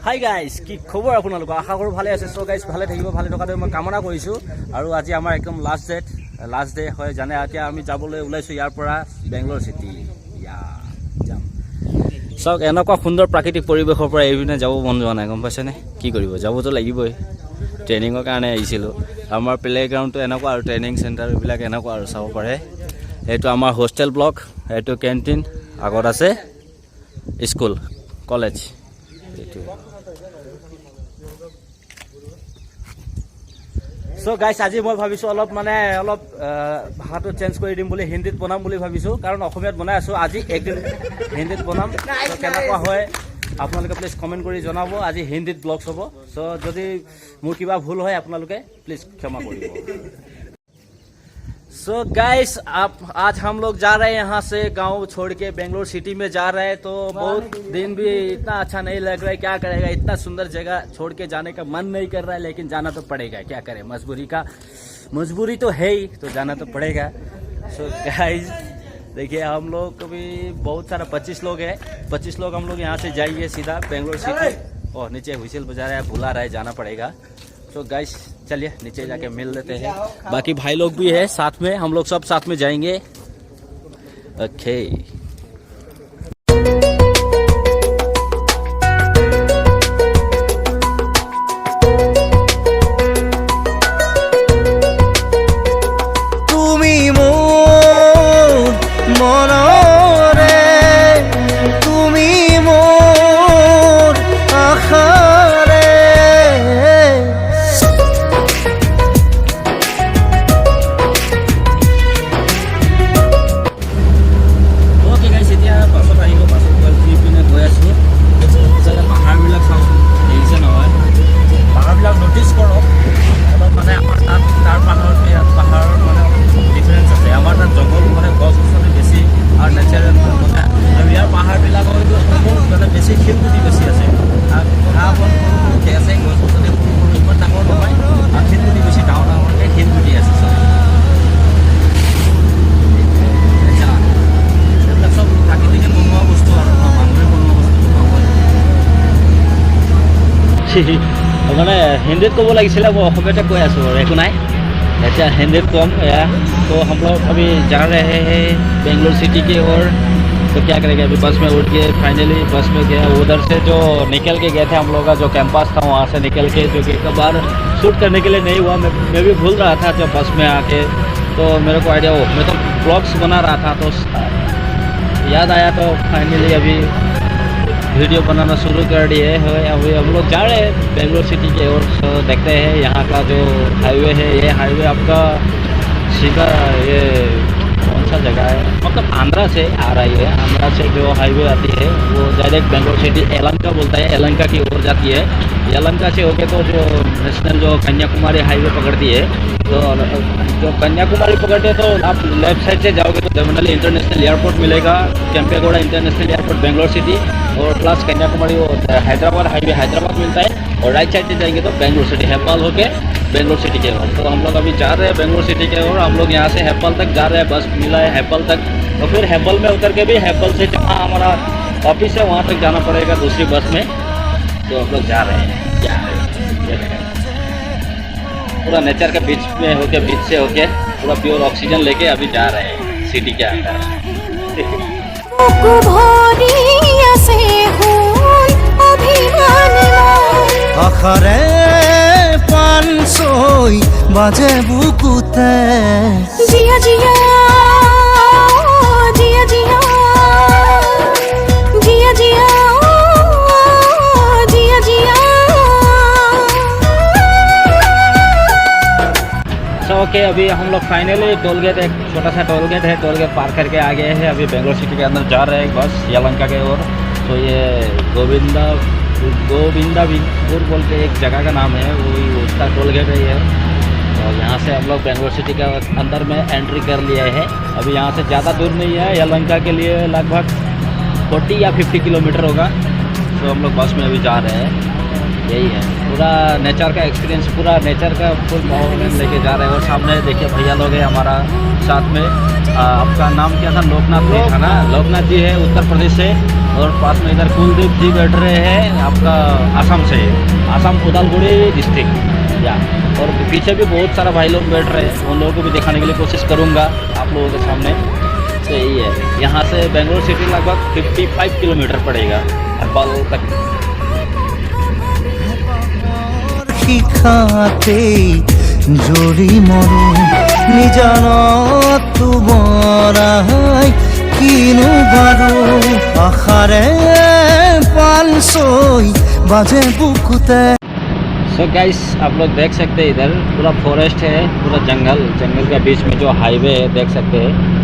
Hi guys, কি খবৰ আপোনালোকৰ? আশা কৰোঁ ভালে আছে। চ' গাইজ ভালে থাকিব, ভালে থকাটো মই কামনা কৰিছোঁ। আৰু আজি আমাৰ একদম লাষ্ট ডে হয় জানে। এতিয়া আমি যাবলৈ ওলাইছোঁ ইয়াৰ পৰা বেংগলোৰ চিটি। যাম চাওক, এনেকুৱা সুন্দৰ প্ৰাকৃতিক পৰিৱেশৰ পৰা এইপিনে যাব মন যোৱা নাই, গম পাইছেনে? কি কৰিব, যাবতো লাগিবই। ট্ৰেইনিঙৰ কাৰণে আহিছিলোঁ। আমাৰ প্লে'গ্ৰাউণ্ডটো এনেকুৱা আৰু ট্ৰেইনিং চেণ্টাৰবিলাক এনেকুৱা আৰু চাব পাৰে। এইটো আমাৰ হোষ্টেল ব্লক, এইটো কেণ্টিন, আগত আছে স্কুল কলেজ। চ' গাইছ, আজি মই ভাবিছোঁ অলপ ভাষাটো চেঞ্জ কৰি দিম বুলি, হিন্দীত বনাম বুলি ভাবিছোঁ। কাৰণ অসমীয়াত বনাই আছোঁ, আজি একদিন হিন্দীত বনাম। কেনেকুৱা হয় আপোনালোকে প্লিজ কমেণ্ট কৰি জনাব। আজি হিন্দীত ব্লগছ হ'ব। চ' যদি মোৰ কিবা ভুল হয় আপোনালোকে প্লিজ ক্ষমা কৰিব। सो गाइस, आज हम लोग जा रहे हैं यहाँ से, गांव छोड़ के बेंगलोर सिटी में जा रहे हैं। तो बहुत दिन भी इतना अच्छा नहीं लग रहा है, क्या करेगा, इतना सुंदर जगह छोड़ के जाने का मन नहीं कर रहा है, लेकिन जाना तो पड़ेगा, क्या करें, मजबूरी तो है ही, तो जाना तो पड़ेगा। सो गाइस देखिए, हम लोग भी बहुत सारा 25 लोग हैं। 25 लोग हम लोग यहाँ से जाएंगे सीधा बेंगलोर सिटी। और नीचे व्हिसल बजा रहा है, बुला रहा है, जाना पड़ेगा। तो गाइस चलिए नीचे जाके मिल लेते हैं। बाकी भाई लोग भी है साथ में, हम लोग सब साथ में जाएंगे। ओके মানে हिंदी ক'ব লাগিছিলে, মই অসমীয়াতে কৈ আছোঁ আৰু একো নাই। এতিয়া हिंदीत कम या। तो हम लोग अभी जा रहे हैं बेंगलोर सिटी की ओर। तो क्या करेंगे, अभी बस में उठ के फाइनली बस में गया। उधर से जो निकल के गए थे हम लोग का जो कैंपस था, वहाँ से निकल के, जो कि एक बार शूट करने के लिए नहीं हुआ। मैं भी भूल रहा था जब बस में आके, तो मेरे को आइडिया हो, मैं तो ब्लॉग्स बना रहा था तो याद आया। तो फाइनली अभी वीडियो बनाना शुरू कर दिए है। अभी हम लोग जा रहे हैं बेंगलोर सिटी की ओर। तो देखते हैं यहाँ का जो हाईवे है, ये हाईवे आपका सीधा, ये कौन सा जगह है, मतलब आंध्रा से आ रही है। आंध्रा से जो हाईवे आती है वो डायरेक्ट बेंगलोर सिटी यलहंका बोलता है, यलहंका की ओर जाती है। यलहंका से होके तो जो नेशनल जो कन्याकुमारी हाईवे पकड़ती है, तो जो कन्याकुमारी पकड़ते हैं तो आप लेफ्ट साइड से जाओगे तो देवनहल्ली इंटरनेशनल एयरपोर्ट मिलेगा, Kempegowda international airport Bangalore city, और प्लस कन्याकुमारी वो हैदराबाद हाईवे हैदराबाद मिलता है। और राइट साइड से जाएंगे तो बेंगलोर सिटी, हेब्बाल होके बेंगलोर सिटी के ओर। तो हम लोग अभी जा रहे हैं बेंगलोर सिटी के ओर। हम लोग यहाँ से हेब्बाल तक जा रहे हैं, बस मिला है हेब्बाल तक। तो फिर हेब्बाल में उतर के भी हेब्बाल से जहाँ हमारा ऑफिस है वहाँ तक जाना पड़ेगा दूसरी बस में। तो हम लोग जा रहे हैं पूरा नेचर के बीच में होके, बीच से होके पूरा प्योर ऑक्सीजन लेके अभी जा रहे हैं सिटी के अंदर। আখাৰে পান ছৈ বাজে বুকুতে, জিয়া জিয়া জিয়া জিয়া জিয়া জিয়া জিয়া জিয়া। ओके अभी हम लोग फाइनली टोल गेट, एक छोटा सा टोल गेट है, टोल गेट पार करके आ गए हैं। अभी बेंगलोर सिटी के अंदर जा रहे हैं बस यलहंका के ओर। तो ये गोविंदापुर बोल के एक जगह का नाम है, वही उसका टोल गेट है ये। और यहाँ से हम लोग बेंगलोर सिटी के अंदर में एंट्री कर लिए हैं। अभी यहाँ से ज़्यादा दूर नहीं है, यलहंका के लिए लगभग 40 या 50 किलोमीटर होगा। तो हम लोग बस में अभी जा रहे हैं, यही है। पूरा नेचर का एक्सपीरियंस, पूरा नेचर का फुल माहौल में लेके जा रहे हैं। और सामने देखिए भैया लोग हैं हमारा साथ में। आपका नाम क्या था? लोकनाथ जी था ना? लोकनाथ जी है उत्तर प्रदेश से। और पास में इधर कुलदीप जी बैठ रहे हैं आपका आसाम से, आसाम उदालगुड़ी डिस्ट्रिक्ट या। और पीछे भी बहुत सारा भाई लोग बैठ रहे हैं, उन लोगों को भी दिखाने के लिए कोशिश करूँगा आप लोगों के सामने। तो यही है, यहाँ से बेंगलोर सिटी लगभग 55 किलोमीटर पड़ेगा हरपाल तक। শিখাতেই জৰি মৰো নিজানত বৰাই কিনো বাৰু আশাৰে পান ছৈ বাজে বুকুতে। सो गाइस आप लोग देख सकते हैं इधर पूरा फॉरेस्ट है, पूरा जंगल, जंगल के बीच में जो हाईवे है देख सकते हैं।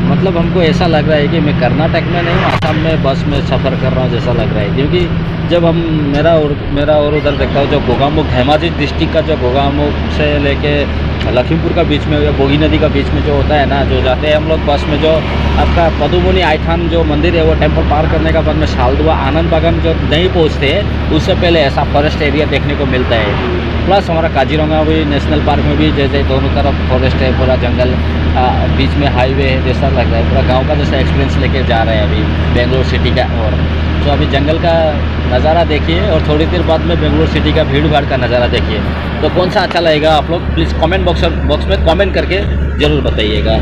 मतलब हमको ऐसा लग रहा है कि मैं कर्नाटक में नहीं, आसाम में बस में सफ़र कर रहा हूँ जैसा लग रहा है। क्योंकि जब हम मेरा और उधर देखता हूँ, जो गोगामुख धेमाजी डिस्ट्रिक्ट का जो गोगामुख से लेके लखीमपुर का बीच में या बोगी नदी का बीच में जो होता है ना, जो जाते हैं हम लोग बस में, जो आपका पदुमुनि आइथान जो मंदिर है वो टेम्पल पार करने का बाद में शालदुआ आनंद बागान जो नहीं पहुँचते हैं, उससे पहले ऐसा फॉरेस्ट एरिया देखने को मिलता है। प्लस हमारा काजीरंगा भी नेशनल पार्क में भी जैसे दोनों तरफ फॉरेस्ट है, पूरा जंगल, बीच में हाईवे है, जैसा लग रहा है पूरा गांव का जैसा एक्सपीरियंस लेके जा रहे हैं अभी बेंगलोर सिटी का। और तो अभी जंगल का नज़ारा देखिए और थोड़ी देर बाद में बेंगलोर सिटी का भीड़ भाड़ का नज़ारा देखिए। तो कौन सा अच्छा लगेगा आप लोग प्लीज़ कमेंट बॉक्स में कमेंट करके ज़रूर बताइएगा।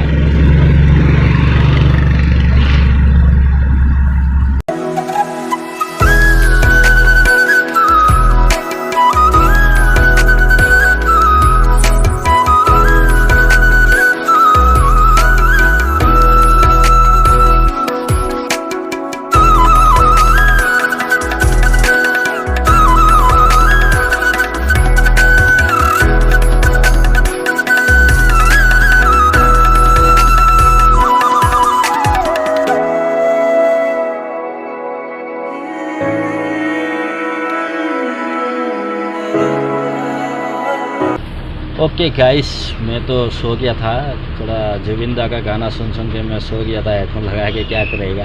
ओके गाइस, मैं तो सो गया था, थोड़ा जुबिंदा का गाना सुन के मैं सो गया था हेडफोन लगा के। क्या करेगा,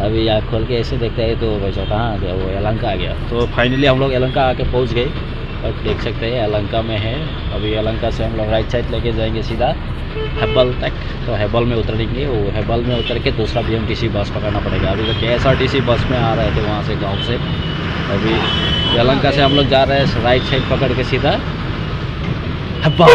अभी आँख खोल के ऐसे देखते हैं तो वैसा कहाँ आ गया, वो यलहंका आ गया। तो फाइनली हम लोग यलहंका आके पहुँच गए और देख सकते हैं यलहंका में है। अभी यलहंका से हम लोग राइट साइड लेके जाएंगे सीधा हेब्बल तक। तो हेब्बल में उतरेंगे, वो हेब्बल में उतर के दूसरा BMTC बस पकड़ना पड़ेगा। अभी तो KSRTC बस में आ रहे थे वहाँ से गाँव से। अभी यलहंका से हम लोग जा रहे हैं राइट साइड पकड़ के सीधा हेब्बल।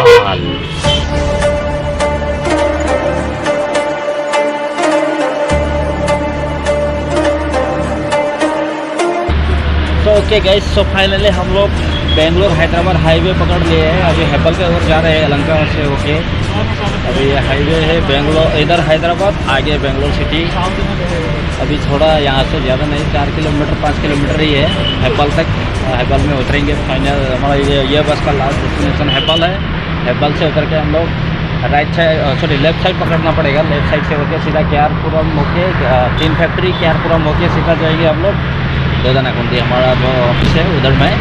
तो ओके गाइस, सो फाइनली हम लोग बेंगलोर हैदराबाद हाईवे पकड़ लिए हैं। अभी हेब्बल के ओर जा रहे हैं यलहंका से होके। अभी ये हाईवे है बेंगलोर, इधर हैदराबाद, आगे बेंगलोर सिटी। अभी थोड़ा यहाँ से ज़्यादा नहीं, 4 किलोमीटर 5 किलोमीटर ही है हेब्बल तक। हेब्बल में उतरेंगे फाइनल। हमारा ये बस का लास्ट डेस्टिनेशन हेब्बल है। हेब्बल से उतर के हम लोग राइट साइड लेफ्ट साइड पकड़ना पड़ेगा। लेफ्ट साइड से होकर सीधा क्यारपुरम होके 3 फैक्ट्री क्यारपुरम होके सीधा जाएंगे हम लोग दोदानाकुंडी, हमारा जो ऑफिस है उधर में।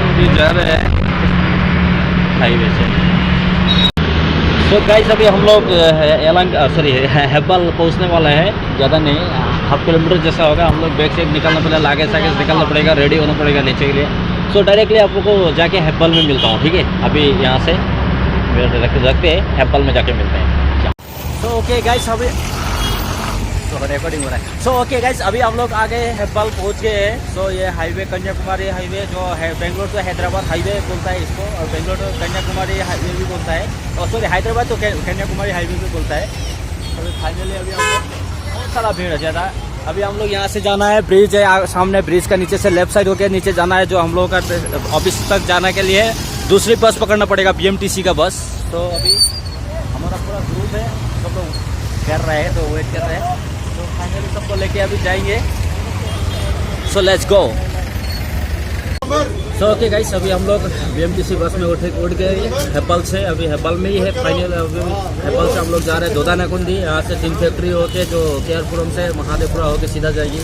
अभी जा रहे हैं हाईवे से। तो गाइस अभी हम लोग हेब्बल पहुंचने वाले हैं, ज़्यादा नहीं, हाफ किलोमीटर जैसा होगा। हम लोग बैक से निकलना पड़ेगा, आगे से निकलना पड़ेगा, रेडी होना पड़ेगा नीचे के लिए। सो डायरेक्टली आप लोग को जाके हेब्बल में मिलता हूँ, ठीक है। अभी यहाँ से रखते हैं, हेब्बल में जाके मिलते हैं। तो ओके गाइस, अभी तो रिकॉर्डिंग हो रहा है। सो ओके गाइस, अभी हम लोग आ गए हेब्बल पहुँच गए हैं। सो ये हाईवे कन्याकुमारी हाईवे जो है, बेंगलोर टू हैदराबाद हाईवे बोलता है इसको, और बेंगलोर टू कन्याकुमारी हाईवे भी बोलता है, और सॉरी हैदराबाद तो कन्याकुमारी हाईवे भी बोलता है। अभी फाइनली अभी हम लोग बहुत सारा भीड़ है ज़्यादा। अभी हम लोग यहाँ से जाना है, ब्रिज है सामने, ब्रिज का नीचे से लेफ्ट साइड होकर नीचे जाना है, जो हम लोगों का ऑफिस तक जाने के लिए दूसरी बस पकड़ना पड़ेगा, BMTC का बस। तो अभी हमारा पूरा ग्रुप है, सब लोग कर रहे हैं, तो वेट कर रहे हैं। तो फाइनली सबको लेके अभी जाएंगे। So let's go. So okay guys, अभी हम लोग BMTC बस में उठ गए हेब्बल से। अभी हेब्बल में ही है फाइनल। अभी हेब्बल से हम लोग जा रहे हैं दोदानाकुंडी। यहाँ से 3 फैक्ट्री होके जो केआरपुरम से महादेवपुरा होके सीधा जाएगी।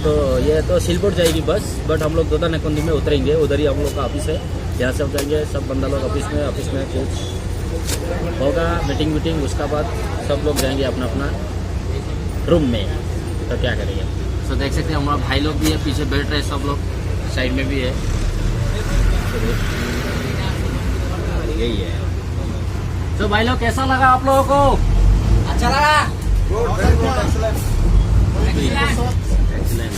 तो ये तो सिलपुर जाएगी बस, बट हम लोग दोदानाकुंडी में उतरेंगे, उधर ही हम लोग का ऑफिस है। यहाँ से हम जाएंगे सब बंदा लोग ऑफिस में कुछ होगा मीटिंग, उसका बाद सब लोग जाएंगे अपना अपना रूम में। तो क्या करेंगे। तो देख सकते हैं हमारा भाई लोग भी है, पीछे बैठ रहे हैं सब लोग, साइड में भी है। यही है। तो भाई लोग कैसा लगा आप लोगों को? अच्छा लगा। एक्सीलेंट।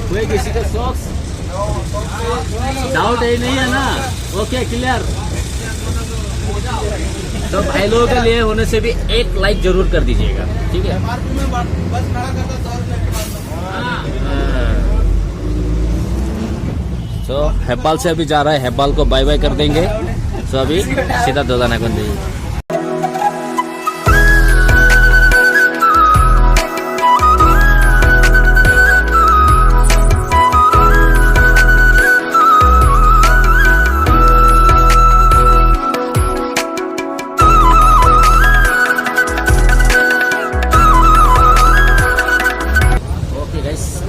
कोई किसी का सॉक्स डाउट ही नहीं है ना? Okay clear. तो भाई लोगों के लिए होने से भी एक लाइक जरूर कर दीजिएगा, ठीक है? तो हेब्बाल से अभी जा रहा है, हेब्बाल को बाय बाय कर देंगे। तो अभी सीधा दोदानाकुंड जाइए।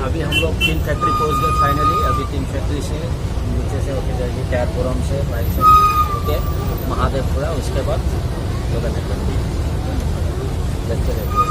अभी हम लोग तीन फैक्ट्री पहुंच गए फाइनली। अभी तीन फैक्ट्री से नीचे से होके जाएंगे कैरपुरम से राइट से ओके महादेवपुरा, उसके बाद दोदानाकुंड देखते रहते हैं।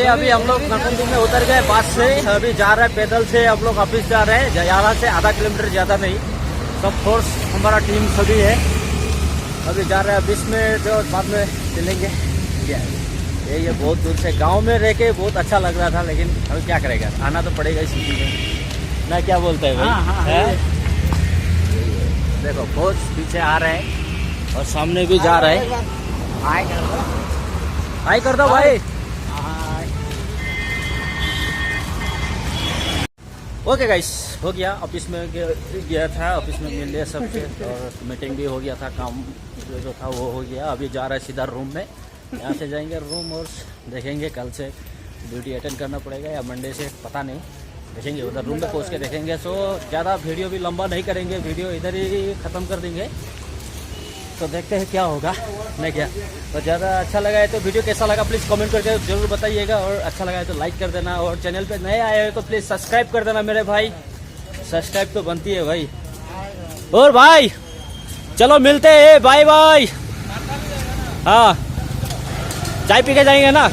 अभी हम लोग नरकुंडी में उतर गए बस से। अभी जा रहे हैं पैदल से, हम लोग ऑफिस जा रहे हैं। यहाँ से आधा किलोमीटर ज़्यादा नहीं, सब फोर्स हमारा टीम सभी है। अभी जा रहे हैं 20 मिनट और बाद में चलेंगे। ये बहुत दूर से गांव में रह के बहुत अच्छा लग रहा था, लेकिन अभी क्या करेगा, आना तो पड़ेगा इस सिटी में ना। क्या बोलते हैं भाई? है? देखो कोच पीछे आ रहे हैं और सामने भी जा रहे हैं। हाय कर दो भाई। ओके गाइस, हो गया। ऑफिस में गया था, ऑफिस में मिल लिया सबसे और मीटिंग भी हो गया था। काम जो था वो हो गया। अभी जा रहा है सीधा रूम में। यहाँ से जाएंगे रूम और देखेंगे, कल से ड्यूटी अटेंड करना पड़ेगा या मंडे से पता नहीं, देखेंगे उधर रूम पे पहुँच के देखेंगे। सो ज़्यादा वीडियो भी लंबा नहीं करेंगे, वीडियो इधर ही ख़त्म कर देंगे। तो देखते हैं क्या होगा नहीं क्या। तो ज़्यादा अच्छा लगा है तो वीडियो कैसा लगा प्लीज़ कमेंट करके जरूर बताइएगा, और अच्छा लगा है तो लाइक कर देना, और चैनल पे नए आए हो तो प्लीज़ सब्सक्राइब कर देना मेरे भाई। सब्सक्राइब तो बनती है भाई। और भाई चलो मिलते हैं, बाय बाय। हाँ चाय पी के जाएंगे ना।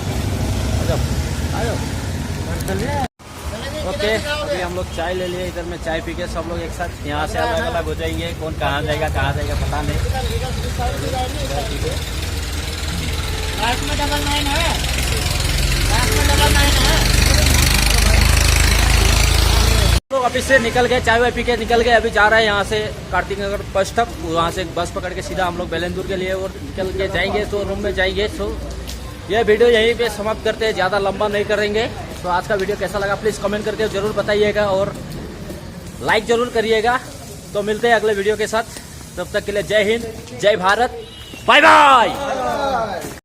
ओके अभी हम लोग चाय ले लिए, इधर में चाय पी के सब लोग एक साथ यहाँ से अलग अलग हो जाएंगे। कौन कहाँ जाएगा पता नहीं। लोग ऑफिस से निकल गए, चाय वाय पी के निकल गए। अभी जा रहे हैं यहाँ से कार्तिक नगर बस तक, वहाँ से बस पकड़ के सीधा हम लोग बेलेंदुर के लिए और निकल के जाएंगे तो रूम में जाएंगे। तो ये वीडियो यहीं पे समाप्त करते हैं, ज़्यादा लंबा नहीं करेंगे। तो आज का वीडियो कैसा लगा प्लीज़ कमेंट करके ज़रूर बताइएगा और लाइक ज़रूर करिएगा। तो मिलते हैं अगले वीडियो के साथ, तब तक के लिए जय हिंद, जय भारत, बाय बाय।